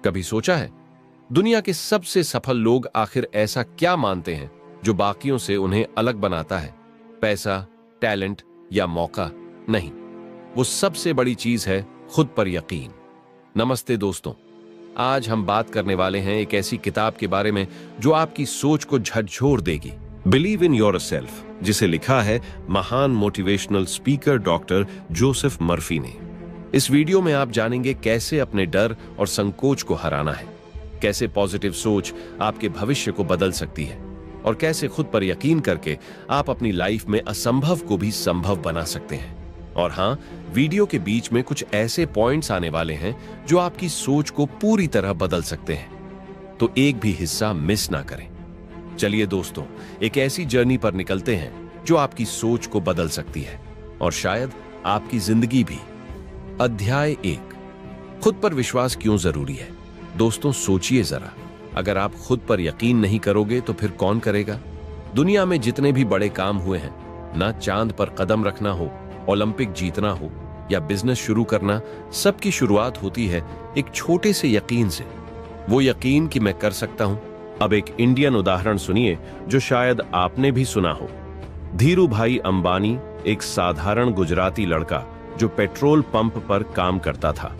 कभी सोचा है दुनिया के सबसे सफल लोग आखिर ऐसा क्या मानते हैं जो बाकियों से उन्हें अलग बनाता है? पैसा, टैलेंट या मौका? नहीं, वो सबसे बड़ी चीज है खुद पर यकीन। नमस्ते दोस्तों, आज हम बात करने वाले हैं एक ऐसी किताब के बारे में जो आपकी सोच को झकझोर देगी, बिलीव इन योरसेल्फ, जिसे लिखा है महान motivational speaker doctor Joseph Murphy ने। इस वीडियो में आप जानेंगे कैसे अपने डर और संकोच को हराना है, कैसे पॉजिटिव सोच आपके भविष्य को बदल सकती है और कैसे खुद पर यकीन करके आप अपनी लाइफ में असंभव को भी संभव बना सकते हैं। और हाँ, वीडियो के बीच में कुछ ऐसे पॉइंट्स आने वाले हैं जो आपकी सोच को पूरी तरह बदल सकते हैं, तो एक भी हिस्सा मिस ना करें। चलिए दोस्तों, एक ऐसी जर्नी पर निकलते हैं जो आपकी सोच को बदल सकती है और शायद आपकी जिंदगी भी। अध्याय 1, खुद पर विश्वास क्यों जरूरी है। दोस्तों सोचिए जरा, अगर आप खुद पर यकीन नहीं करोगे तो फिर कौन करेगा? दुनिया में जितने भी बड़े काम हुए हैं, ना चांद पर कदम रखना हो, ओलंपिक जीतना हो या बिजनेस शुरू करना, सबकी शुरुआत होती है एक छोटे से यकीन से। वो यकीन कि मैं कर सकता हूं। अब एक इंडियन उदाहरण सुनिए जो शायद आपने भी सुना हो। धीरू भाई अंबानी एक साधारण गुजराती लड़का जो पेट्रोल पंप पर काम करता था।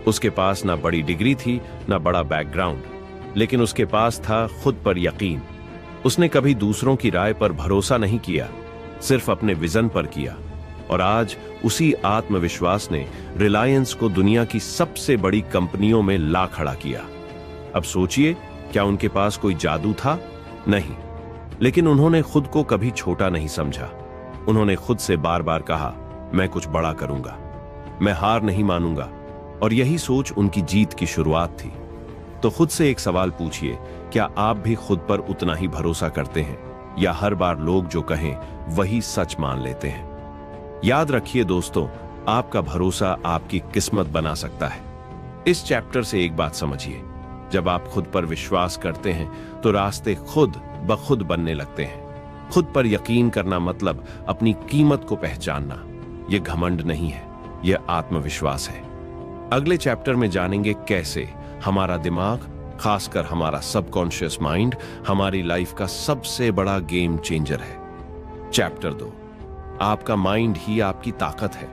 उसके पास ना बड़ी डिग्री थी, ना बड़ा बैकग्राउंड, लेकिन उसके पास था खुद पर यकीन। उसने कभी दूसरों की राय पर भरोसा नहीं किया, सिर्फ अपने विजन पर किया। और आज उसी आत्मविश्वास ने रिलायंस को दुनिया की सबसे बड़ी कंपनियों में ला खड़ा किया। अब सोचिए, क्या उनके पास कोई जादू था? नहीं, लेकिन उन्होंने खुद को कभी छोटा नहीं समझा। उन्होंने खुद से बार बार कहा, मैं कुछ बड़ा करूंगा, मैं हार नहीं मानूंगा। और यही सोच उनकी जीत की शुरुआत थी। तो खुद से एक सवाल पूछिए, क्या आप भी खुद पर उतना ही भरोसा करते हैं या हर बार लोग जो कहें वही सच मान लेते हैं? याद रखिए दोस्तों, आपका भरोसा आपकी किस्मत बना सकता है। इस चैप्टर से एक बात समझिए, जब आप खुद पर विश्वास करते हैं तो रास्ते खुद ब खुद बनने लगते हैं। खुद पर यकीन करना मतलब अपनी कीमत को पहचानना। यह घमंड नहीं है, यह आत्मविश्वास है। अगले चैप्टर में जानेंगे कैसे हमारा दिमाग, खासकर हमारा सबकॉन्शियस माइंड, हमारी लाइफ का सबसे बड़ा गेम चेंजर है। चैप्टर 2, आपका माइंड ही आपकी ताकत है।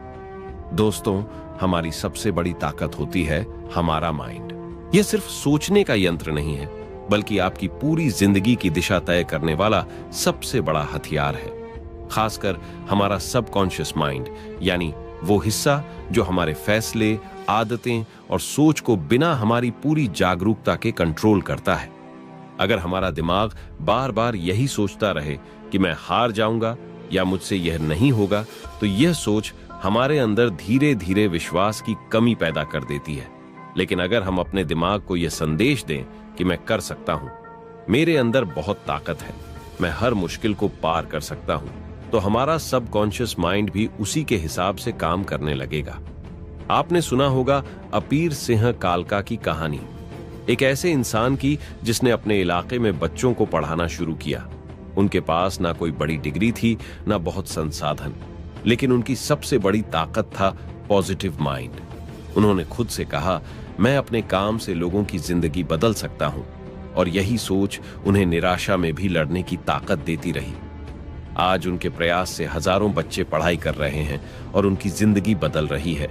दोस्तों, हमारी सबसे बड़ी ताकत होती है हमारा माइंड। यह सिर्फ सोचने का यंत्र नहीं है, बल्कि आपकी पूरी जिंदगी की दिशा तय करने वाला सबसे बड़ा हथियार है। खासकर हमारा सबकॉन्शियस माइंड, यानी वो हिस्सा जो हमारे फैसले, आदतें और सोच को बिना हमारी पूरी जागरूकता के कंट्रोल करता है। अगर हमारा दिमाग बार बार यही सोचता रहे कि मैं हार जाऊंगा या मुझसे यह नहीं होगा, तो यह सोच हमारे अंदर धीरे धीरे विश्वास की कमी पैदा कर देती है। लेकिन अगर हम अपने दिमाग को यह संदेश दें कि मैं कर सकता हूं, मेरे अंदर बहुत ताकत है, मैं हर मुश्किल को पार कर सकता हूं, तो हमारा सबकॉन्शियस माइंड भी उसी के हिसाब से काम करने लगेगा। आपने सुना होगा अपीर सिंह कालका की कहानी, एक ऐसे इंसान की जिसने अपने इलाके में बच्चों को पढ़ाना शुरू किया। उनके पास ना कोई बड़ी डिग्री थी, ना बहुत संसाधन, लेकिन उनकी सबसे बड़ी ताकत था पॉजिटिव माइंड। उन्होंने खुद से कहा, मैं अपने काम से लोगों की जिंदगी बदल सकता हूं। और यही सोच उन्हें निराशा में भी लड़ने की ताकत देती रही। आज उनके प्रयास से हजारों बच्चे पढ़ाई कर रहे हैं और उनकी जिंदगी बदल रही है।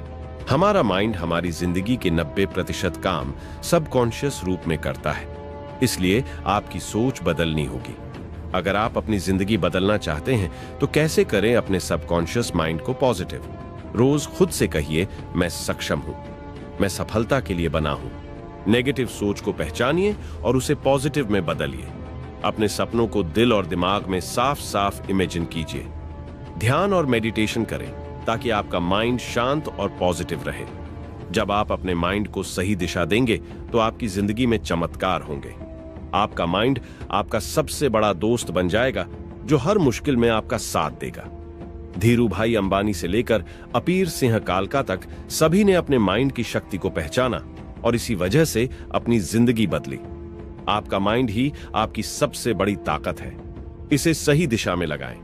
हमारा माइंड हमारी जिंदगी के 90% काम सबकॉन्शियस रूप में करता है, इसलिए आपकी सोच बदलनी होगी। अगर आप अपनी जिंदगी बदलना चाहते हैं तो कैसे करें अपने सबकॉन्शियस माइंड को पॉजिटिव? रोज खुद से कहिए, मैं सक्षम हूं, मैं सफलता के लिए बना हूं। नेगेटिव सोच को पहचानिए और उसे पॉजिटिव में बदलिए। अपने सपनों को दिल और दिमाग में साफ साफ इमेजिन कीजिए। ध्यान और मेडिटेशन करें ताकि आपका माइंड शांत और पॉजिटिव रहे। जब आप अपने माइंड को सही दिशा देंगे तो आपकी जिंदगी में चमत्कार होंगे। आपका माइंड आपका सबसे बड़ा दोस्त बन जाएगा जो हर मुश्किल में आपका साथ देगा। धीरू भाई अंबानी से लेकर अपीर सिंह कालका तक सभी ने अपने माइंड की शक्ति को पहचाना और इसी वजह से अपनी जिंदगी बदली। आपका माइंड ही आपकी सबसे बड़ी ताकत है। इसे सही दिशा में लगाएं,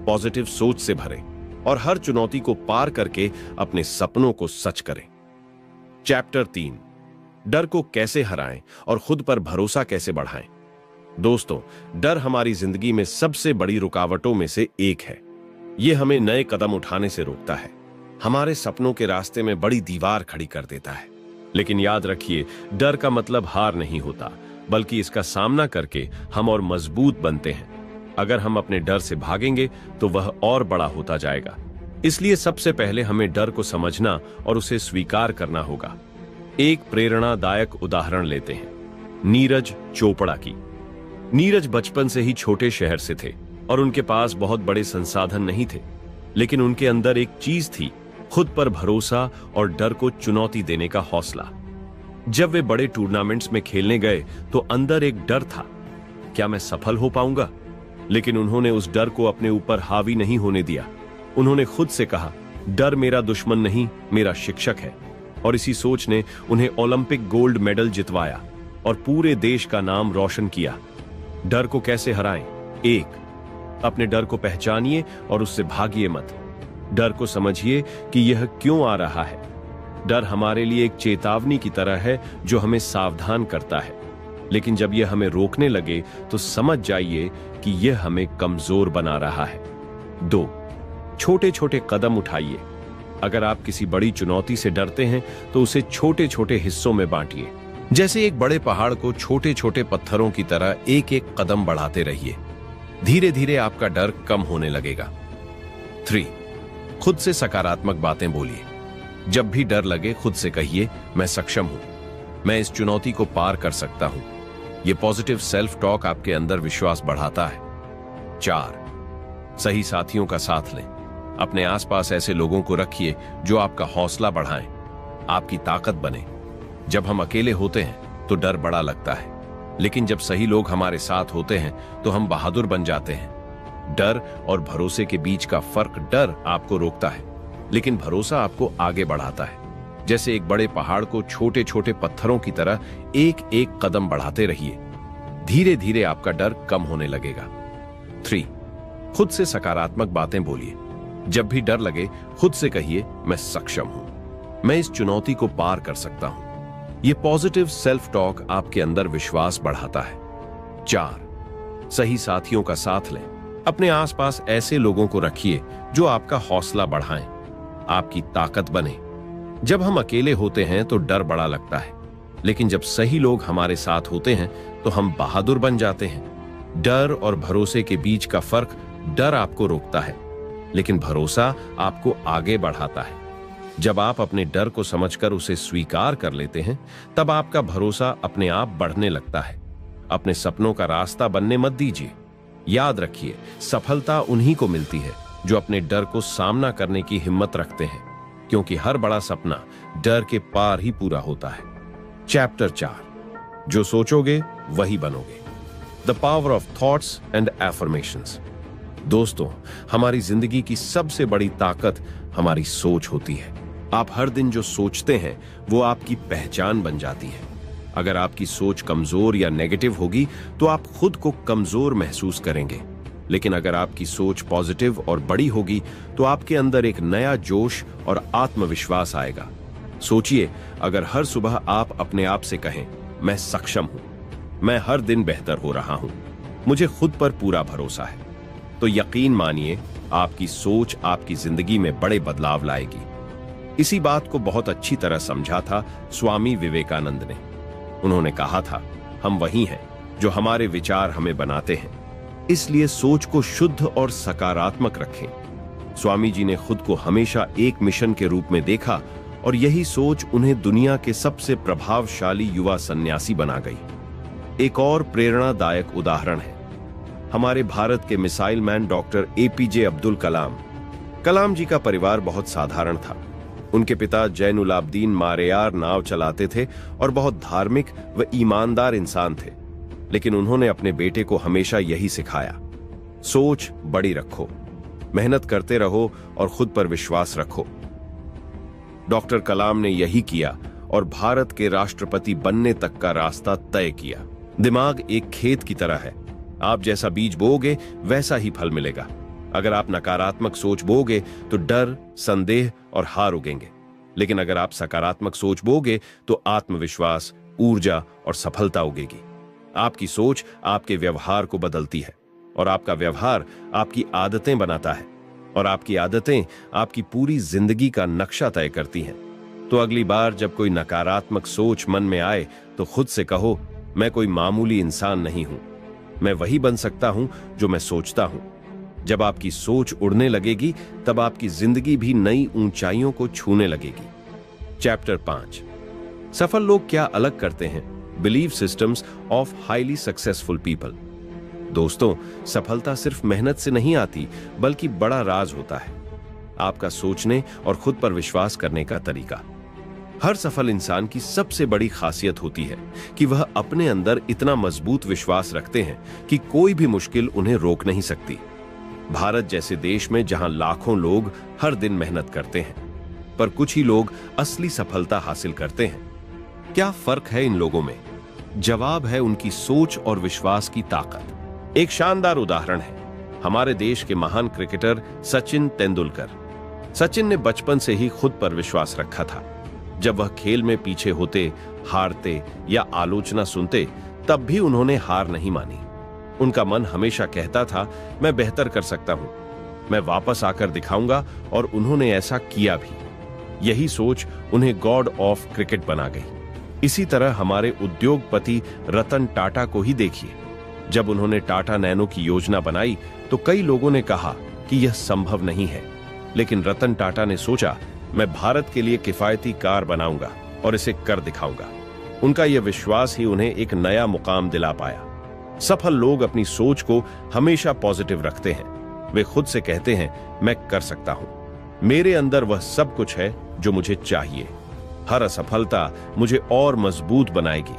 पॉजिटिव सोच से भरें और हर चुनौती को पार करके अपने सपनों को सच करें। चैप्टर 3, डर को कैसे हराएं और खुद पर भरोसा कैसे बढ़ाएं। दोस्तों, डर हमारी जिंदगी में सबसे बड़ी रुकावटों में से एक है। यह हमें नए कदम उठाने से रोकता है, हमारे सपनों के रास्ते में बड़ी दीवार खड़ी कर देता है। लेकिन याद रखिए, डर का मतलब हार नहीं होता, बल्कि इसका सामना करके हम और मजबूत बनते हैं। अगर हम अपने डर से भागेंगे तो वह और बड़ा होता जाएगा। इसलिए सबसे पहले हमें डर को समझना और उसे स्वीकार करना होगा। एक प्रेरणादायक उदाहरण लेते हैं, नीरज चोपड़ा की। नीरज बचपन से ही छोटे शहर से थे और उनके पास बहुत बड़े संसाधन नहीं थे, लेकिन उनके अंदर एक चीज थी, खुद पर भरोसा और डर को चुनौती देने का हौसला। जब वे बड़े टूर्नामेंट्स में खेलने गए तो अंदर एक डर था, क्या मैं सफल हो पाऊंगा? लेकिन उन्होंने उस डर को अपने ऊपर हावी नहीं होने दिया। उन्होंने खुद से कहा, डर मेरा दुश्मन नहीं, मेरा शिक्षक है। और इसी सोच ने उन्हें ओलंपिक गोल्ड मेडल जितवाया और पूरे देश का नाम रोशन किया। डर को कैसे हराएं? 1, अपने डर को पहचानिए और उससे भागिए मत। डर को समझिए कि यह क्यों आ रहा है। डर हमारे लिए एक चेतावनी की तरह है जो हमें सावधान करता है, लेकिन जब यह हमें रोकने लगे तो समझ जाइए कि यह हमें कमजोर बना रहा है। 2, छोटे छोटे कदम उठाइए। अगर आप किसी बड़ी चुनौती से डरते हैं तो उसे छोटे छोटे हिस्सों में बांटिए। जैसे एक बड़े पहाड़ को छोटे छोटे पत्थरों की तरह एक एक कदम बढ़ाते रहिए। धीरे धीरे आपका डर कम होने लगेगा। 3, खुद से सकारात्मक बातें बोलिए। जब भी डर लगे खुद से कहिए, मैं सक्षम हूं, मैं इस चुनौती को पार कर सकता हूं। यह पॉजिटिव सेल्फ टॉक आपके अंदर विश्वास बढ़ाता है। 4, सही साथियों का साथ लें। अपने आसपास ऐसे लोगों को रखिए जो आपका हौसला बढ़ाएं, आपकी ताकत बने। जब हम अकेले होते हैं तो डर बड़ा लगता है, लेकिन जब सही लोग हमारे साथ होते हैं तो हम बहादुर बन जाते हैं। डर और भरोसे के बीच का फर्क, डर आपको रोकता है, लेकिन भरोसा आपको आगे बढ़ाता है। जैसे एक बड़े पहाड़ को छोटे छोटे पत्थरों की तरह एक एक कदम बढ़ाते रहिए। धीरे धीरे आपका डर कम होने लगेगा। 3, खुद से सकारात्मक बातें बोलिए। जब भी डर लगे खुद से कहिए, मैं सक्षम हूं, मैं इस चुनौती को पार कर सकता हूं। यह पॉजिटिव सेल्फ टॉक आपके अंदर विश्वास बढ़ाता है। 4, सही साथियों का साथ लें। अपने आसपास ऐसे लोगों को रखिए जो आपका हौसला बढ़ाएं, आपकी ताकत बने। जब हम अकेले होते हैं तो डर बड़ा लगता है, लेकिन जब सही लोग हमारे साथ होते हैं तो हम बहादुर बन जाते हैं। डर और भरोसे के बीच का फर्क, डर आपको रोकता है, लेकिन भरोसा आपको आगे बढ़ाता है। जब आप अपने डर को समझकर उसे स्वीकार कर लेते हैं, तब आपका भरोसा अपने आप बढ़ने लगता है। अपने सपनों का रास्ता बनने मत दीजिए। याद रखिए, सफलता उन्हीं को मिलती है जो अपने डर को सामना करने की हिम्मत रखते हैं, क्योंकि हर बड़ा सपना डर के पार ही पूरा होता है। चैप्टर 4, जो सोचोगे वही बनोगे। The power of thoughts and affirmations. दोस्तों, हमारी जिंदगी की सबसे बड़ी ताकत हमारी सोच होती है। आप हर दिन जो सोचते हैं वो आपकी पहचान बन जाती है। अगर आपकी सोच कमजोर या नेगेटिव होगी तो आप खुद को कमजोर महसूस करेंगे, लेकिन अगर आपकी सोच पॉजिटिव और बड़ी होगी तो आपके अंदर एक नया जोश और आत्मविश्वास आएगा। सोचिए, अगर हर सुबह आप अपने आप से कहें, मैं सक्षम हूं, मैं हर दिन बेहतर हो रहा हूं, मुझे खुद पर पूरा भरोसा है, तो यकीन मानिए आपकी सोच आपकी जिंदगी में बड़े बदलाव लाएगी। इसी बात को बहुत अच्छी तरह समझा था स्वामी विवेकानंद ने। उन्होंने कहा था, हम वही हैं जो हमारे विचार हमें बनाते हैं, इसलिए सोच को शुद्ध और सकारात्मक रखें। स्वामी जी ने खुद को हमेशा एक मिशन के रूप में देखा और यही सोच उन्हें दुनिया के सबसे प्रभावशाली युवा सन्यासी बना गई। एक और प्रेरणादायक उदाहरण है हमारे भारत के missile man doctor APJ Abdul Kalam. Kalam ji का परिवार बहुत साधारण था। उनके पिता जैनुलाब्दीन मारेयार नाव चलाते थे और बहुत धार्मिक व ईमानदार इंसान थे, लेकिन उन्होंने अपने बेटे को हमेशा यही सिखाया, सोच बड़ी रखो, मेहनत करते रहो और खुद पर विश्वास रखो। डॉक्टर कलाम ने यही किया और भारत के राष्ट्रपति बनने तक का रास्ता तय किया। दिमाग एक खेत की तरह है, आप जैसा बीज बोओगे वैसा ही फल मिलेगा। अगर आप नकारात्मक सोच बोओगे तो डर, संदेह और हार उगेंगे, लेकिन अगर आप सकारात्मक सोच बोगे तो आत्मविश्वास, ऊर्जा और सफलता उगेगी। आपकी सोच आपके व्यवहार को बदलती है और आपका व्यवहार आपकी आदतें बनाता है और आपकी आदतें आपकी पूरी जिंदगी का नक्शा तय करती हैं। तो अगली बार जब कोई नकारात्मक सोच मन में आए तो खुद से कहो, मैं कोई मामूली इंसान नहीं हूं, मैं वही बन सकता हूं जो मैं सोचता हूं। जब आपकी सोच उड़ने लगेगी तब आपकी जिंदगी भी नई ऊंचाइयों को छूने लगेगी। चैप्टर 5, सफल लोग क्या अलग करते हैं, belief systems of highly successful people. दोस्तों, सफलता सिर्फ मेहनत से नहीं आती, बल्कि बड़ा राज होता है आपका सोचने और खुद पर विश्वास करने का तरीका। हर सफल इंसान की सबसे बड़ी खासियत होती है कि वह अपने अंदर इतना मजबूत विश्वास रखते हैं कि कोई भी मुश्किल उन्हें रोक नहीं सकती। भारत जैसे देश में जहां लाखों लोग हर दिन मेहनत करते हैं, पर कुछ ही लोग असली सफलता हासिल करते हैं। क्या फर्क है इन लोगों में? जवाब है उनकी सोच और विश्वास की ताकत। एक शानदार उदाहरण है हमारे देश के महान क्रिकेटर सचिन तेंदुलकर। सचिन ने बचपन से ही खुद पर विश्वास रखा था। जब वह खेल में पीछे होते, हारते या आलोचना सुनते, तब भी उन्होंने हार नहीं मानी। उनका मन हमेशा कहता था, मैं बेहतर कर सकता हूं, मैं वापस आकर दिखाऊंगा, और उन्होंने ऐसा किया भी। यही सोच उन्हें गॉड ऑफ क्रिकेट बना गई। इसी तरह हमारे उद्योगपति रतन टाटा को ही देखिए। जब उन्होंने टाटा नैनो की योजना बनाई तो कई लोगों ने कहा कि यह संभव नहीं है, लेकिन रतन टाटा ने सोचा, मैं भारत के लिए किफायती कार बनाऊंगा और इसे कर दिखाऊंगा। उनका यह विश्वास ही उन्हें एक नया मुकाम दिला पाया। सफल लोग अपनी सोच को हमेशा पॉजिटिव रखते हैं। वे खुद से कहते हैं, मैं कर सकता हूं, मेरे अंदर वह सब कुछ है जो मुझे चाहिए। हर असफलता मुझे और मजबूत बनाएगी।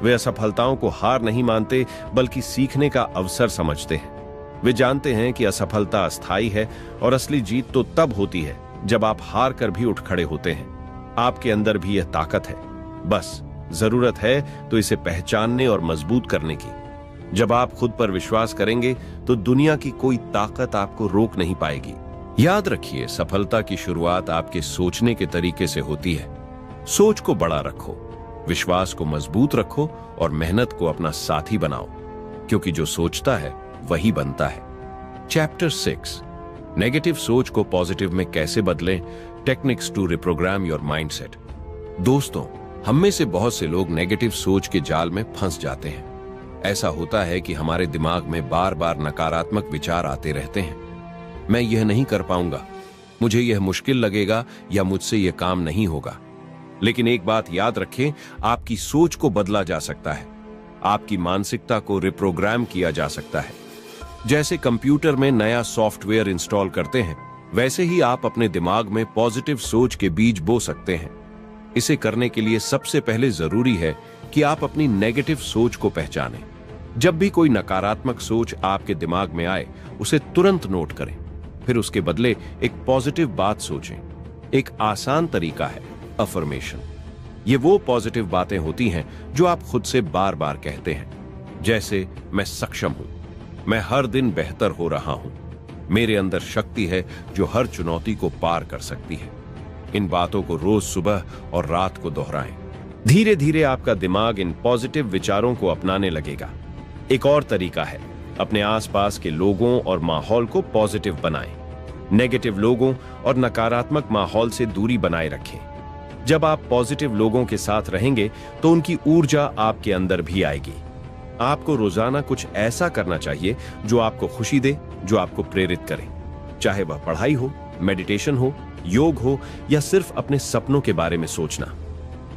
वे असफलताओं को हार नहीं मानते, बल्कि सीखने का अवसर समझते हैं। वे जानते हैं कि असफलता अस्थायी है और असली जीत तो तब होती है जब आप हार कर भी उठ खड़े होते हैं। आपके अंदर भी यह ताकत है, बस जरूरत है तो इसे पहचानने और मजबूत करने की। जब आप खुद पर विश्वास करेंगे तो दुनिया की कोई ताकत आपको रोक नहीं पाएगी। याद रखिए, सफलता की शुरुआत आपके सोचने के तरीके से होती है। सोच को बड़ा रखो, विश्वास को मजबूत रखो और मेहनत को अपना साथी बनाओ, क्योंकि जो सोचता है वही बनता है। चैप्टर 6, नेगेटिव सोच को पॉजिटिव में कैसे बदलें, techniques to reprogram your mindset. दोस्तों, हम में से बहुत से लोग नेगेटिव सोच के जाल में फंस जाते हैं। ऐसा होता है कि हमारे दिमाग में बार बार नकारात्मक विचार आते रहते हैं। मैं यह नहीं कर पाऊंगा, मुझे यह मुश्किल लगेगा, या मुझसे यह काम नहीं होगा। लेकिन एक बात याद रखें, आपकी सोच को बदला जा सकता है। आपकी मानसिकता को रिप्रोग्राम किया जा सकता है। जैसे कंप्यूटर में नया सॉफ्टवेयर इंस्टॉल करते हैं, वैसे ही आप अपने दिमाग में पॉजिटिव सोच के बीज बो सकते हैं। इसे करने के लिए सबसे पहले जरूरी है कि आप अपनी नेगेटिव सोच को पहचानें। जब भी कोई नकारात्मक सोच आपके दिमाग में आए, उसे तुरंत नोट करें। फिर उसके बदले एक पॉजिटिव बात सोचें। एक आसान तरीका है अफर्मेशन। ये वो पॉजिटिव बातें होती हैं जो आप खुद से बार बार कहते हैं, जैसे मैं सक्षम हूं, मैं हर दिन बेहतर हो रहा हूं, मेरे अंदर शक्ति है जो हर चुनौती को पार कर सकती है। इन बातों को रोज सुबह और रात को दोहराएं। धीरे धीरे आपका दिमाग इन पॉजिटिव विचारों को अपनाने लगेगा। एक और तरीका है, अपने आसपास के लोगों और माहौल को पॉजिटिव बनाएं। नेगेटिव लोगों और नकारात्मक माहौल से दूरी बनाए रखें। जब आप पॉजिटिव लोगों के साथ रहेंगे तो उनकी ऊर्जा आपके अंदर भी आएगी। आपको रोजाना कुछ ऐसा करना चाहिए जो आपको खुशी दे, जो आपको प्रेरित करे, चाहे वह पढ़ाई हो, मेडिटेशन हो, योग हो, या सिर्फ अपने सपनों के बारे में सोचना।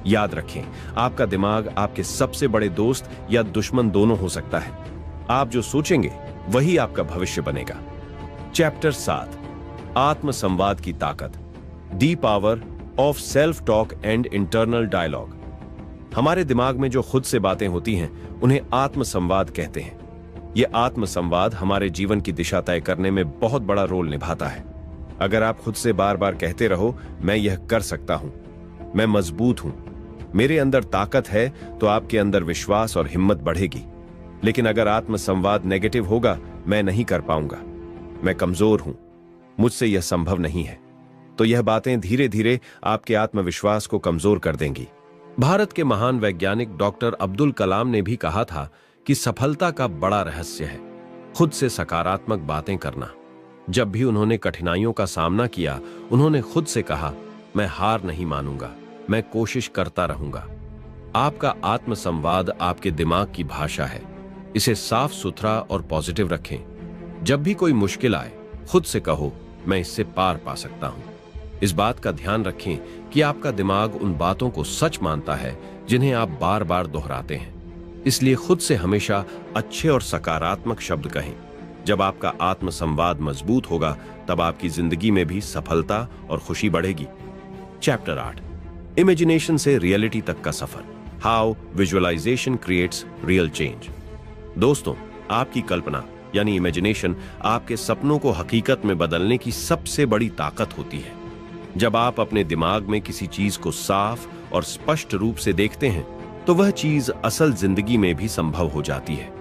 याद रखें, आपका दिमाग आपके सबसे बड़े दोस्त या दुश्मन दोनों हो सकता है। आप जो सोचेंगे वही आपका भविष्य बनेगा। चैप्टर 7, आत्मसंवाद की ताकत, the power of self talk and internal dialogue. हमारे दिमाग में जो खुद से बातें होती हैं, उन्हें आत्मसंवाद कहते हैं। यह आत्मसंवाद हमारे जीवन की दिशा तय करने में बहुत बड़ा रोल निभाता है। अगर आप खुद से बार बार कहते रहो, मैं यह कर सकता हूं, मैं मजबूत हूं, मेरे अंदर ताकत है, तो आपके अंदर विश्वास और हिम्मत बढ़ेगी। लेकिन अगर आत्मसंवाद नेगेटिव होगा, मैं नहीं कर पाऊंगा, मैं कमजोर हूं, मुझसे यह संभव नहीं है, तो यह बातें धीरे धीरे आपके आत्मविश्वास को कमजोर कर देंगी। भारत के महान वैज्ञानिक डॉक्टर अब्दुल कलाम ने भी कहा था कि सफलता का बड़ा रहस्य है खुद से सकारात्मक बातें करना। जब भी उन्होंने कठिनाइयों का सामना किया, उन्होंने खुद से कहा, मैं हार नहीं मानूंगा, मैं कोशिश करता रहूंगा। आपका आत्मसंवाद आपके दिमाग की भाषा है। इसे साफ सुथरा और पॉजिटिव रखें। जब भी कोई मुश्किल आए, खुद से कहो, मैं इससे पार पा सकता हूं। इस बात का ध्यान रखें कि आपका दिमाग उन बातों को सच मानता है जिन्हें आप बार बार दोहराते हैं। इसलिए खुद से हमेशा अच्छे और सकारात्मक शब्द कहें। जब आपका आत्मसंवाद मजबूत होगा, तब आपकी जिंदगी में भी सफलता और खुशी बढ़ेगी। चैप्टर 8, इमेजिनेशन से रियलिटी तक का सफर, how visualization creates real change. दोस्तों, आपकी कल्पना यानी इमेजिनेशन आपके सपनों को हकीकत में बदलने की सबसे बड़ी ताकत होती है। जब आप अपने दिमाग में किसी चीज को साफ और स्पष्ट रूप से देखते हैं, तो वह चीज असल जिंदगी में भी संभव हो जाती है।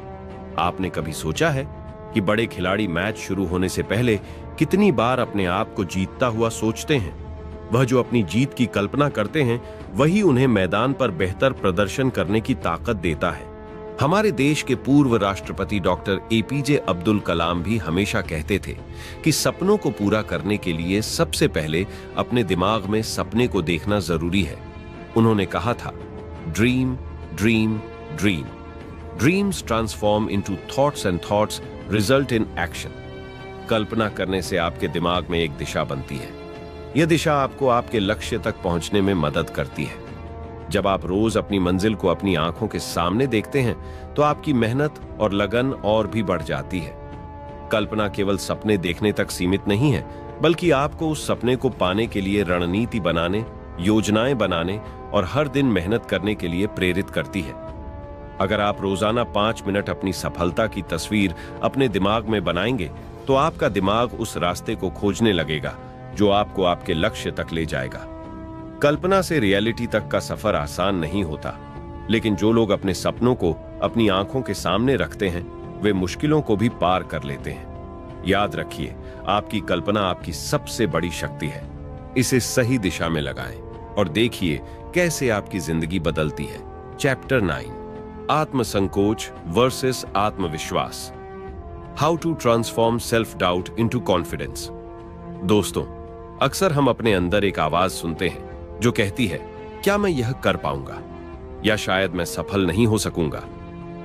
आपने कभी सोचा है कि बड़े खिलाड़ी मैच शुरू होने से पहले कितनी बार अपने आप को जीतता हुआ सोचते हैं? वह जो अपनी जीत की कल्पना करते हैं, वही उन्हें मैदान पर बेहतर प्रदर्शन करने की ताकत देता है। हमारे देश के पूर्व राष्ट्रपति डॉक्टर एपीजे अब्दुल कलाम भी हमेशा कहते थे कि सपनों को पूरा करने के लिए सबसे पहले अपने दिमाग में सपने को देखना जरूरी है। उन्होंने कहा था, dream dream dream, dreams transform into thoughts and thoughts result in action. कल्पना करने से आपके दिमाग में एक दिशा बनती है। यह दिशा आपको आपके लक्ष्य तक पहुंचने में मदद करती है। जब आप रोज अपनी मंजिल को अपनी आंखों के सामने देखते हैं, तो आपकी मेहनत और लगन और भी बढ़ जाती है। कल्पना केवल सपने देखने तक सीमित नहीं है, बल्कि आपको उस सपने को पाने के लिए रणनीति बनाने, योजनाएं बनाने और हर दिन मेहनत करने के लिए प्रेरित करती है। अगर आप रोजाना 5 मिनट अपनी सफलता की तस्वीर अपने दिमाग में बनाएंगे, तो आपका दिमाग उस रास्ते को खोजने लगेगा जो आपको आपके लक्ष्य तक ले जाएगा। कल्पना से रियलिटी तक का सफर आसान नहीं होता, लेकिन जो लोग अपने सपनों को अपनी आंखों के सामने रखते हैं, वे मुश्किलों को भी पार कर लेते हैं। याद रखिए, आपकी कल्पना आपकी सबसे बड़ी शक्ति है। इसे सही दिशा में लगाएं और देखिए कैसे आपकी जिंदगी बदलती है। चैप्टर 9, आत्मसंकोच वर्सेस आत्मविश्वास, how to transform self doubt into confidence. दोस्तों, अक्सर हम अपने अंदर एक आवाज सुनते हैं जो कहती है, क्या मैं यह कर पाऊंगा, या शायद मैं सफल नहीं हो सकूंगा।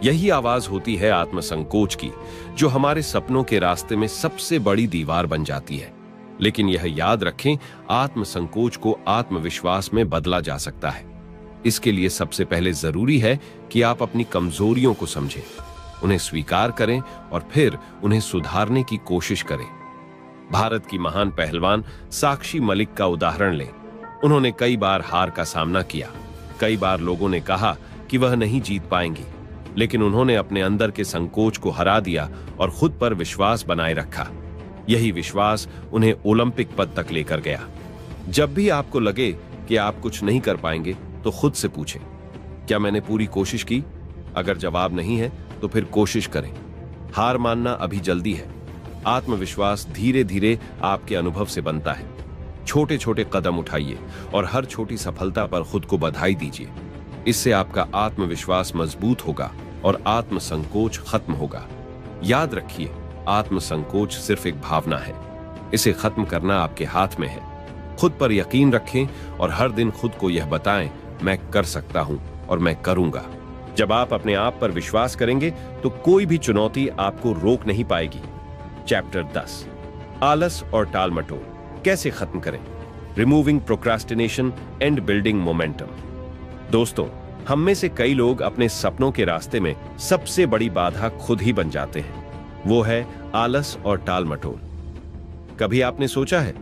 यही आवाज होती है आत्मसंकोच की, जो हमारे सपनों के रास्ते में सबसे बड़ी दीवार बन जाती है। लेकिन यह याद रखें, आत्मसंकोच को आत्मविश्वास में बदला जा सकता है। इसके लिए सबसे पहले जरूरी है कि आप अपनी कमजोरियों को समझें, उन्हें स्वीकार करें और फिर उन्हें सुधारने की कोशिश करें। भारत की महान पहलवान साक्षी मलिक का उदाहरण लें। उन्होंने कई बार हार का सामना किया। कई बार लोगों ने कहा कि वह नहीं जीत पाएंगी, लेकिन उन्होंने अपने अंदर के संकोच को हरा दिया और खुद पर विश्वास बनाए रखा। यही विश्वास उन्हें ओलंपिक पद तक लेकर गया। जब भी आपको लगे कि आप कुछ नहीं कर पाएंगे, तो खुद से पूछें, क्या मैंने पूरी कोशिश की? अगर जवाब नहीं है, तो फिर कोशिश करें। हार मानना अभी जल्दी है। आत्मविश्वास धीरे धीरे आपके अनुभव से बनता है। छोटे छोटे कदम उठाइए और हर छोटी सफलता पर खुद को बधाई दीजिए। इससे आपका आत्मविश्वास मजबूत होगा और आत्मसंकोच खत्म होगा। याद रखिए, आत्मसंकोच सिर्फ एक भावना है। इसे खत्म करना आपके हाथ में है। खुद पर यकीन रखें और हर दिन खुद को यह बताएं, मैं कर सकता हूं और मैं करूंगा। जब आप अपने आप पर विश्वास करेंगे, तो कोई भी चुनौती आपको रोक नहीं पाएगी। चैप्टर 10, आलस और टालमटोल कैसे खत्म करें, removing procrastination and building momentum. दोस्तों, हम में से कई लोग अपने सपनों के रास्ते में सबसे बड़ी बाधा खुद ही बन जाते हैं। वो है आलस और टालमटोल। कभी आपने सोचा है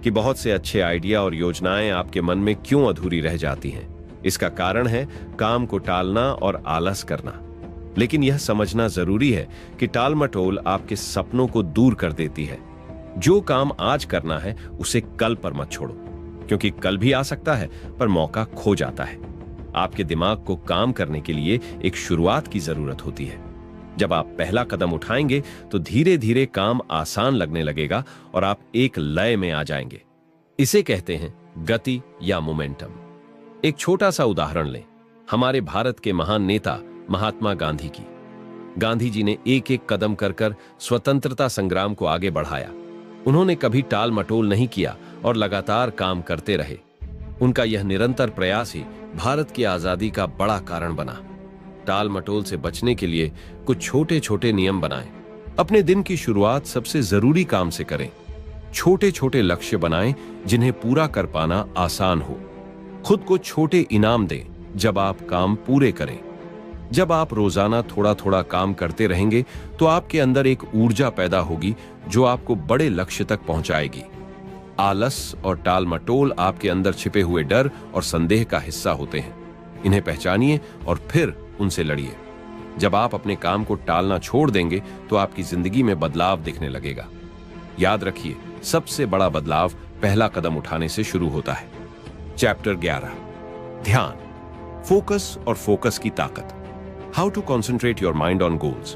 कि बहुत से अच्छे आइडिया और योजनाएं आपके मन में क्यों अधूरी रह जाती हैं? इसका कारण है काम को टालना और आलस करना। लेकिन यह समझना जरूरी है कि टालमटोल आपके सपनों को दूर कर देती है। जो काम आज करना है, उसे कल पर मत छोड़ो, क्योंकि कल भी आ सकता है पर मौका खो जाता है। आपके दिमाग को काम करने के लिए एक शुरुआत की जरूरत होती है। जब आप पहला कदम उठाएंगे, तो धीरे धीरे काम आसान लगने लगेगा और आप एक लय में आ जाएंगे। इसे कहते हैं गति या मोमेंटम। एक छोटा सा उदाहरण लें, हमारे भारत के महान नेता महात्मा गांधी की। गांधी जी ने एक एक कदम कर कर स्वतंत्रता संग्राम को आगे बढ़ाया। उन्होंने कभी टाल मटोल नहीं किया और लगातार काम करते रहे। उनका यह निरंतर प्रयास ही भारत की आजादी का बड़ा कारण बना। टाल मटोल से बचने के लिए कुछ छोटे छोटे नियम बनाएं। अपने दिन की शुरुआत सबसे जरूरी काम से करें। छोटे छोटे लक्ष्य बनाएं जिन्हें पूरा कर पाना आसान हो। खुद को छोटे इनाम दें जब आप काम पूरे करें। जब आप रोजाना थोड़ा थोड़ा काम करते रहेंगे तो आपके अंदर एक ऊर्जा पैदा होगी जो आपको बड़े लक्ष्य तक पहुंचाएगी। आलस और टाल मटोल आपके अंदर छिपे हुए डर और संदेह का हिस्सा होते हैं। इन्हें पहचानिए और फिर उनसे लड़िए। जब आप अपने काम को टालना छोड़ देंगे तो आपकी जिंदगी में बदलाव दिखने लगेगा। याद रखिए, सबसे बड़ा बदलाव पहला कदम उठाने से शुरू होता है। चैप्टर 11, ध्यान, फोकस और फोकस की ताकत। How to concentrate your mind on goals.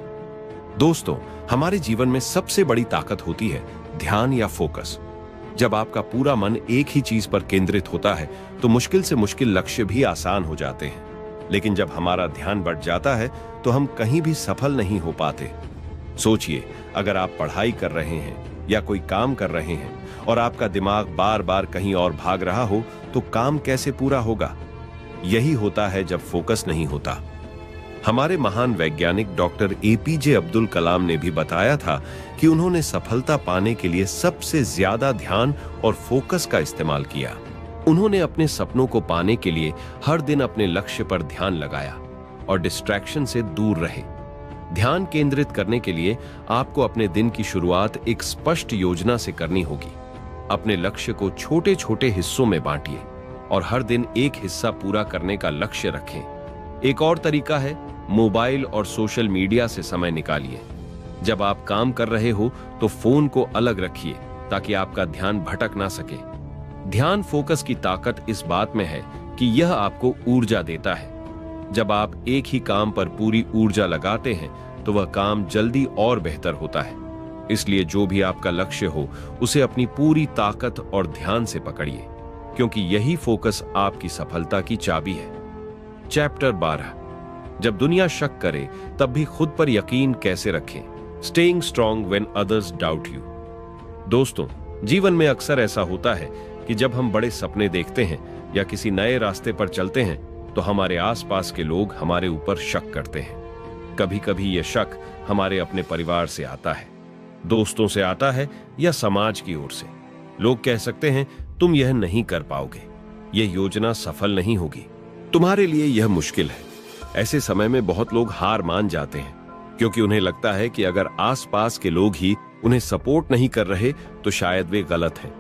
दोस्तों, हमारे जीवन में सबसे बड़ी ताकत होती है ध्यान या फोकस। जब आपका पूरा मन एक ही चीज पर केंद्रित होता है तो मुश्किल से मुश्किल लक्ष्य भी आसान हो जाते हैं। लेकिन जब हमारा ध्यान बढ़ जाता है तो हम कहीं भी सफल नहीं हो पाते। सोचिए, अगर आप पढ़ाई कर रहे हैं या कोई काम कर रहे हैं और आपका दिमाग बार बार कहीं और भाग रहा हो तो काम कैसे पूरा होगा? यही होता है जब फोकस नहीं होता। हमारे महान वैज्ञानिक डॉक्टर एपीजे अब्दुल कलाम ने भी बताया था कि उन्होंने सफलता पाने के लिए सबसे ज्यादा ध्यान और फोकस का इस्तेमाल किया। उन्होंने अपने सपनों को पाने के लिए हर दिन अपने लक्ष्य पर ध्यान लगाया और डिस्ट्रैक्शन से दूर रहे। ध्यान केंद्रित करने के लिए आपको अपने दिन की शुरुआत एक स्पष्ट योजना से करनी होगी। अपने लक्ष्य को छोटे छोटे हिस्सों में बांटिए और हर दिन एक हिस्सा पूरा करने का लक्ष्य रखें। एक और तरीका है, मोबाइल और सोशल मीडिया से समय निकालिए। जब आप काम कर रहे हो तो फोन को अलग रखिए ताकि आपका ध्यान भटक ना सके। ध्यान फोकस की ताकत इस बात में है कि यह आपको ऊर्जा देता है। जब आप एक ही काम पर पूरी ऊर्जा लगाते हैं तो वह काम जल्दी और बेहतर होता है। इसलिए जो भी आपका लक्ष्य हो उसे अपनी पूरी ताकत और ध्यान से पकड़िए, क्योंकि यही फोकस आपकी सफलता की चाबी है। चैप्टर 12, जब दुनिया शक करे तब भी खुद पर यकीन कैसे रखें। Staying strong when others doubt you. दोस्तों, जीवन में अक्सर ऐसा होता है कि जब हम बड़े सपने देखते हैं या किसी नए रास्ते पर चलते हैं तो हमारे आसपास के लोग हमारे ऊपर शक करते हैं। कभी कभी यह शक हमारे अपने परिवार से आता है, दोस्तों से आता है या समाज की ओर से। लोग कह सकते हैं, तुम यह नहीं कर पाओगे, यह योजना सफल नहीं होगी, तुम्हारे लिए यह मुश्किल है। ऐसे समय में बहुत लोग हार मान जाते हैं क्योंकि उन्हें लगता है कि अगर आसपास के लोग ही उन्हें सपोर्ट नहीं कर रहे तो शायद वे गलत हैं।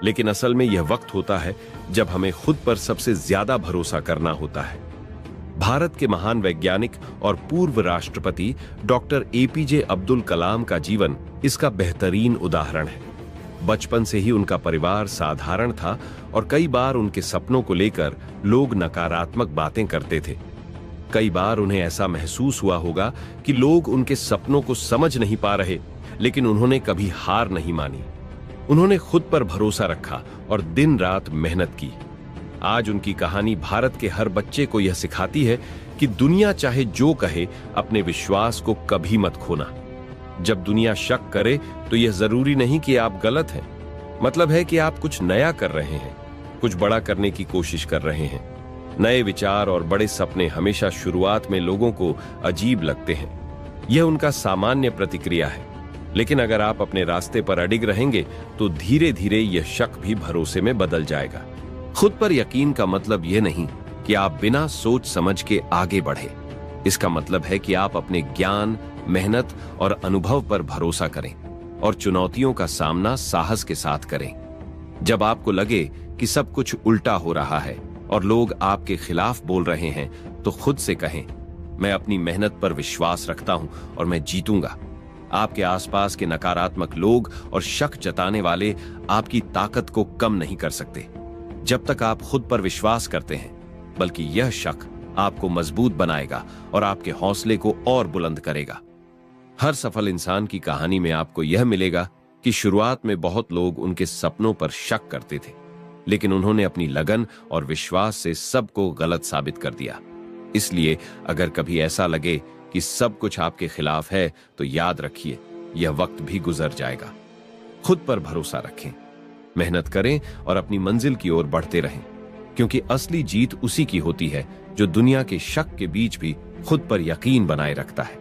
लेकिन असल में यह वक्त होता है जब हमें खुद पर सबसे ज्यादा भरोसा करना होता है। भारत के महान वैज्ञानिक और पूर्व राष्ट्रपति डॉक्टर एपीजे अब्दुल कलाम का जीवन इसका बेहतरीन उदाहरण है। बचपन से ही उनका परिवार साधारण था और कई बार उनके सपनों को लेकर लोग नकारात्मक बातें करते थे। कई बार उन्हें ऐसा महसूस हुआ होगा कि लोग उनके सपनों को समझ नहीं पा रहे, लेकिन उन्होंने कभी हार नहीं मानी। उन्होंने खुद पर भरोसा रखा और दिन रात मेहनत की। आज उनकी कहानी भारत के हर बच्चे को यह सिखाती है कि दुनिया चाहे जो कहे, अपने विश्वास को कभी मत खोना। जब दुनिया शक करे तो यह जरूरी नहीं कि आप गलत हैं, मतलब है कि आप कुछ नया कर रहे हैं, कुछ बड़ा करने की कोशिश कर रहे हैं। नए विचार और बड़े सपने हमेशा शुरुआत में लोगों को अजीब लगते हैं, यह उनका सामान्य प्रतिक्रिया है। लेकिन अगर आप अपने रास्ते पर अडिग रहेंगे तो धीरे धीरे यह शक भी भरोसे में बदल जाएगा। खुद पर यकीन का मतलब यह नहीं कि आप बिना सोच समझ के आगे बढ़े। इसका मतलब है कि आप अपने ज्ञान, मेहनत और अनुभव पर भरोसा करें और चुनौतियों का सामना साहस के साथ करें। जब आपको लगे कि सब कुछ उल्टा हो रहा है और लोग आपके खिलाफ बोल रहे हैं तो खुद से कहें, मैं अपनी मेहनत पर विश्वास रखता हूं और मैं जीतूंगा। आपके आसपास के नकारात्मक लोग और शक जताने वाले आपकी ताकत को कम नहीं कर सकते जब तक आप खुद पर विश्वास करते हैं, बल्कि यह शक आपको मजबूत बनाएगा और आपके हौसले को और बुलंद करेगा। हर सफल इंसान की कहानी में आपको यह मिलेगा कि शुरुआत में बहुत लोग उनके सपनों पर शक करते थे, लेकिन उन्होंने अपनी लगन और विश्वास से सबको गलत साबित कर दिया। इसलिए अगर कभी ऐसा लगे कि सब कुछ आपके खिलाफ है, तो याद रखिए, यह वक्त भी गुजर जाएगा। खुद पर भरोसा रखें, मेहनत करें और अपनी मंजिल की ओर बढ़ते रहें, क्योंकि असली जीत उसी की होती है जो दुनिया के शक के बीच भी खुद पर यकीन बनाए रखता है।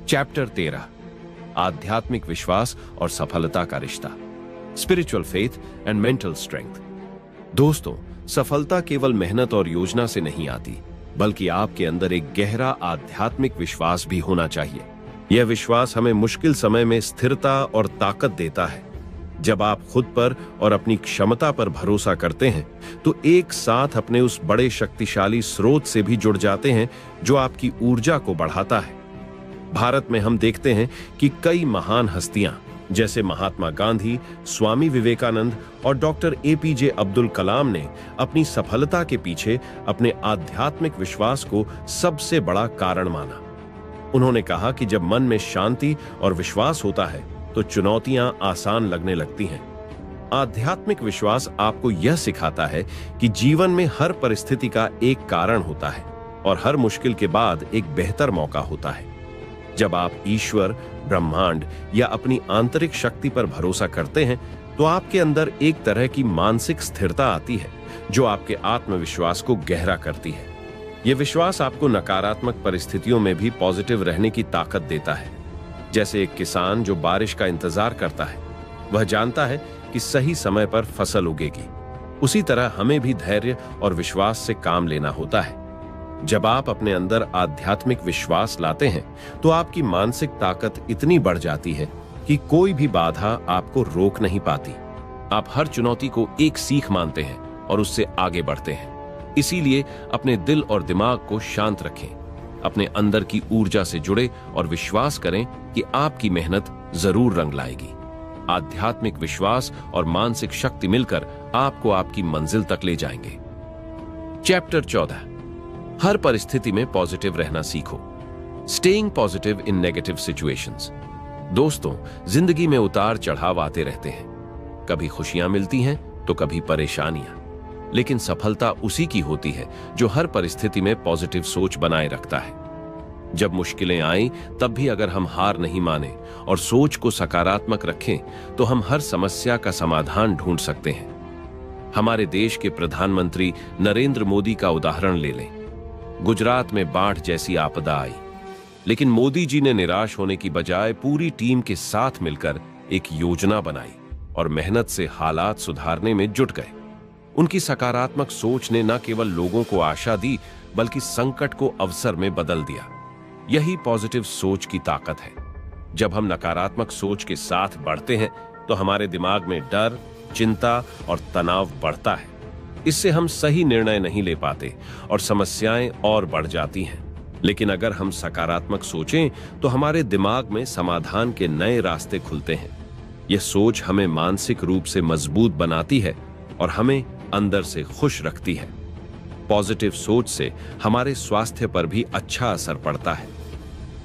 चैप्टर 13, आध्यात्मिक विश्वास और सफलता का रिश्ता, spiritual faith and mental strength. दोस्तों, सफलता केवल मेहनत और योजना से नहीं आती, बल्कि आपके अंदर एक गहरा आध्यात्मिक विश्वास भी होना चाहिए। यह विश्वास हमें मुश्किल समय में स्थिरता और ताकत देता है। जब आप खुद पर और अपनी क्षमता पर भरोसा करते हैं, तो एक साथ अपने उस बड़े शक्तिशाली स्रोत से भी जुड़ जाते हैं जो आपकी ऊर्जा को बढ़ाता है। भारत में हम देखते हैं कि कई महान हस्तियां जैसे महात्मा गांधी, स्वामी विवेकानंद और डॉक्टर APJ अब्दुल कलाम ने अपनी सफलता के पीछे अपने आध्यात्मिक विश्वास को सबसे बड़ा कारण माना। उन्होंने कहा कि जब मन में शांति और विश्वास होता है, तो चुनौतियां आसान लगने लगती हैं। आध्यात्मिक विश्वास आपको यह सिखाता है कि जीवन में हर परिस्थिति का एक कारण होता है और हर मुश्किल के बाद एक बेहतर मौका होता है। जब आप ईश्वर, ब्रह्मांड या अपनी आंतरिक शक्ति पर भरोसा करते हैं, तो आपके अंदर एक तरह की मानसिक स्थिरता आती है जो आपके आत्मविश्वास को गहरा करती है। यह विश्वास आपको नकारात्मक परिस्थितियों में भी पॉजिटिव रहने की ताकत देता है। जैसे एक किसान जो बारिश का इंतजार करता है, वह जानता है कि सही समय पर फसल उगेगी। उसी तरह हमें भी धैर्य और विश्वास से काम लेना होता है। जब आप अपने अंदर आध्यात्मिक विश्वास लाते हैं, तो आपकी मानसिक ताकत इतनी बढ़ जाती है कि कोई भी बाधा आपको रोक नहीं पाती। आप हर चुनौती को एक सीख मानते हैं और उससे आगे बढ़ते हैं। इसीलिए अपने दिल और दिमाग को शांत रखें, अपने अंदर की ऊर्जा से जुड़े और विश्वास करें कि आपकी मेहनत जरूर रंग लाएगी। आध्यात्मिक विश्वास और मानसिक शक्ति मिलकर आपको आपकी मंजिल तक ले जाएंगे। चैप्टर 14, हर परिस्थिति में पॉजिटिव रहना सीखो, staying positive in negative situations. दोस्तों, जिंदगी में उतार चढ़ाव आते रहते हैं। कभी खुशियां मिलती हैं तो कभी परेशानियां, लेकिन सफलता उसी की होती है जो हर परिस्थिति में पॉजिटिव सोच बनाए रखता है। जब मुश्किलें आएं, तब भी अगर हम हार नहीं माने और सोच को सकारात्मक रखें, तो हम हर समस्या का समाधान ढूंढ सकते हैं। हमारे देश के प्रधानमंत्री नरेंद्र मोदी का उदाहरण ले लें। गुजरात में बाढ़ जैसी आपदा आई, लेकिन मोदी जी ने निराश होने की बजाय पूरी टीम के साथ मिलकर एक योजना बनाई और मेहनत से हालात सुधारने में जुट गए। उनकी सकारात्मक सोच ने न केवल लोगों को आशा दी, बल्कि संकट को अवसर में बदल दिया। यही पॉजिटिव सोच की ताकत है। जब हम नकारात्मक सोच के साथ बढ़ते हैं, तो हमारे दिमाग में डर, चिंता और तनाव बढ़ता है। इससे हम सही निर्णय नहीं ले पाते और समस्याएं और बढ़ जाती हैं। लेकिन अगर हम सकारात्मक सोचें, तो हमारे दिमाग में समाधान के नए रास्ते खुलते हैं। यह सोच हमें मानसिक रूप से मजबूत बनाती है और हमें अंदर से खुश रखती है। पॉजिटिव सोच से हमारे स्वास्थ्य पर भी अच्छा असर पड़ता है।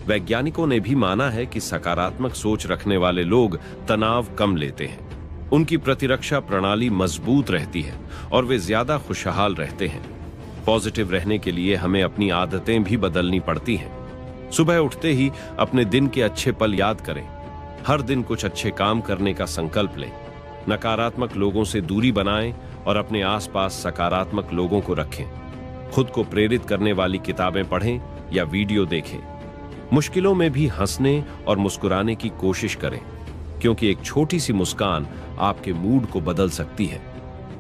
वैज्ञानिकों ने भी माना है कि सकारात्मक सोच रखने वाले लोग तनाव कम लेते हैं, उनकी प्रतिरक्षा प्रणाली मजबूत रहती है और वे ज्यादा खुशहाल रहते हैं। पॉजिटिव रहने के लिए हमें अपनी आदतें भी बदलनी पड़ती हैं। सुबह उठते ही अपने दिन के अच्छे पल याद करें। हर दिन कुछ अच्छे काम करने का संकल्प लें। नकारात्मक लोगों से दूरी बनाएं और अपने आसपास सकारात्मक लोगों को रखें। खुद को प्रेरित करने वाली किताबें पढ़ें या वीडियो देखें। मुश्किलों में भी हंसने और मुस्कुराने की कोशिश करें, क्योंकि एक छोटी सी मुस्कान आपके मूड को बदल सकती है।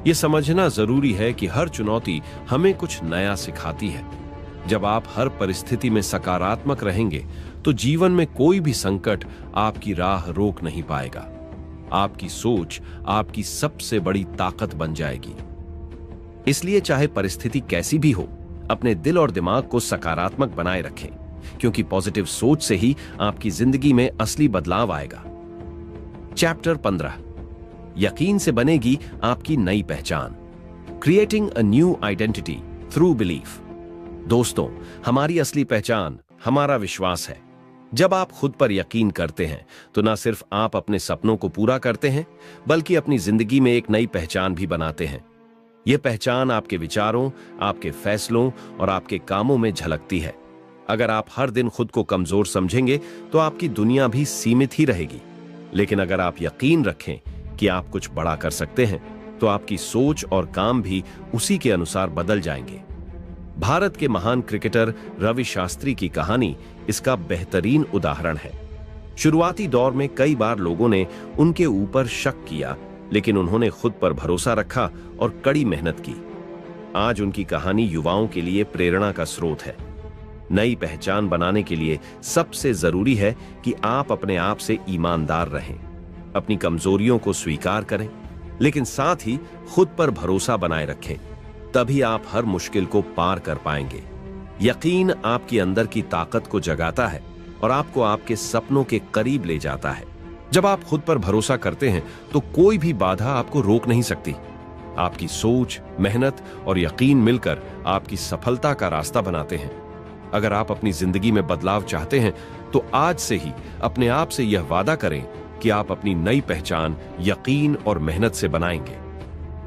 यह समझना जरूरी है कि हर चुनौती हमें कुछ नया सिखाती है। जब आप हर परिस्थिति में सकारात्मक रहेंगे, तो जीवन में कोई भी संकट आपकी राह रोक नहीं पाएगा। आपकी सोच आपकी सबसे बड़ी ताकत बन जाएगी। इसलिए चाहे परिस्थिति कैसी भी हो, अपने दिल और दिमाग को सकारात्मक बनाए रखें, क्योंकि पॉजिटिव सोच से ही आपकी जिंदगी में असली बदलाव आएगा। चैप्टर 15, यकीन से बनेगी आपकी नई पहचान, creating a new identity through belief. दोस्तों, हमारी असली पहचान हमारा विश्वास है। जब आप खुद पर यकीन करते हैं तो न सिर्फ आप अपने सपनों को पूरा करते हैं, बल्कि अपनी जिंदगी में एक नई पहचान भी बनाते हैं। यह पहचान आपके विचारों, आपके फैसलों और आपके कामों में झलकती है। अगर आप हर दिन खुद को कमजोर समझेंगे तो आपकी दुनिया भी सीमित ही रहेगी। लेकिन अगर आप यकीन रखें कि आप कुछ बड़ा कर सकते हैं, तो आपकी सोच और काम भी उसी के अनुसार बदल जाएंगे। भारत के महान क्रिकेटर रवि शास्त्री की कहानी इसका बेहतरीन उदाहरण है। शुरुआती दौर में कई बार लोगों ने उनके ऊपर शक किया, लेकिन उन्होंने खुद पर भरोसा रखा और कड़ी मेहनत की। आज उनकी कहानी युवाओं के लिए प्रेरणा का स्रोत है। नई पहचान बनाने के लिए सबसे जरूरी है कि आप अपने आप से ईमानदार रहें, अपनी कमजोरियों को स्वीकार करें, लेकिन साथ ही खुद पर भरोसा बनाए रखें। तभी आप हर मुश्किल को पार कर पाएंगे। यकीन आपके अंदर की ताकत को जगाता है और आपको आपके सपनों के करीब ले जाता है। जब आप खुद पर भरोसा करते हैं तो कोई भी बाधा आपको रोक नहीं सकती। आपकी सोच, मेहनत और यकीन मिलकर आपकी सफलता का रास्ता बनाते हैं। अगर आप अपनी जिंदगी में बदलाव चाहते हैं तो आज से ही अपने आप से यह वादा करें कि आप अपनी नई पहचान यकीन और मेहनत से बनाएंगे।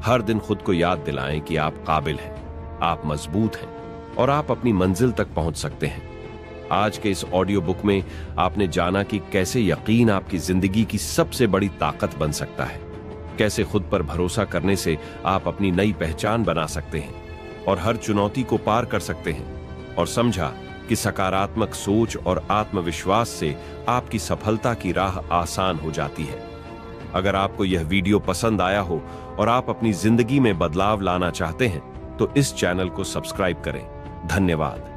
हर दिन खुद को याद दिलाएं कि आप काबिल हैं, आप मजबूत हैं और आप अपनी मंजिल तक पहुंच सकते हैं। आज के इस ऑडियो बुक में आपने जाना कि कैसे यकीन आपकी जिंदगी की सबसे बड़ी ताकत बन सकता है, कैसे खुद पर भरोसा करने से आप अपनी नई पहचान बना सकते हैं और हर चुनौती को पार कर सकते हैं, और समझा कि सकारात्मक सोच और आत्मविश्वास से आपकी सफलता की राह आसान हो जाती है। अगर आपको यह वीडियो पसंद आया हो और आप अपनी जिंदगी में बदलाव लाना चाहते हैं तो इस चैनल को सब्सक्राइब करें। धन्यवाद।